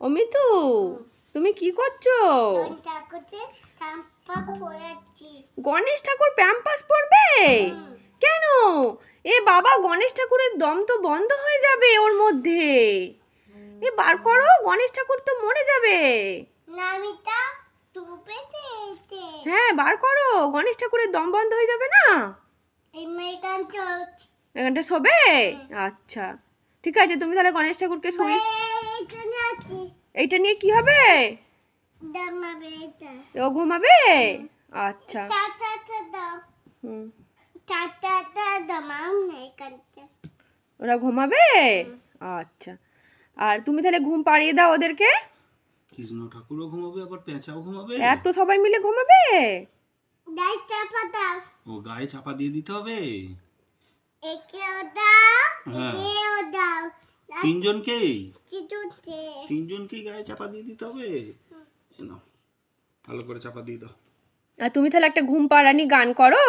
অমিতু, তুমি কি করছো? গণেশ ঠাকুর প্যাম্পাস পরবে? কেন? এ বাবা, গণেশ ঠাকুরের দম তো বন্ধ হয়ে যাবে ওর মধ্যে। এ বার করো, গণেশ ঠাকুর তো মরে যাবে। হ্যাঁ, বার করো, গণেশ ঠাকুরের দম বন্ধ হয়ে যাবে না। এখানটা শোবে? আচ্ছা, ঠিক আছে, তুমি তাহলে গণেশ ঠাকুরকে শুই। এইটা নিয়ে কি হবে? ও ঘুমাবে? আচ্ছা। হুম, ওরা ঘুমাবে? আচ্ছা। আর তুমি তাহলে ঘুম পাড়িয়ে দাও ওদেরকে। কৃষ্ণ ঠাকুরও ঘুমাবে, আবার পেঁচাও ঘুমাবে। এত সবাই মিলে ঘুমাবে? ও গায়ে চাপা দিয়ে দিতে হবে। হ্যাঁ, তিনজনকেই গায়ে চাপা দিয়ে দিতে হবে। এই নাও, ভালো করে চাপা দিয়ে দাও। আর তুমি তাহলে একটা ঘুম পাড়ানি গান করো।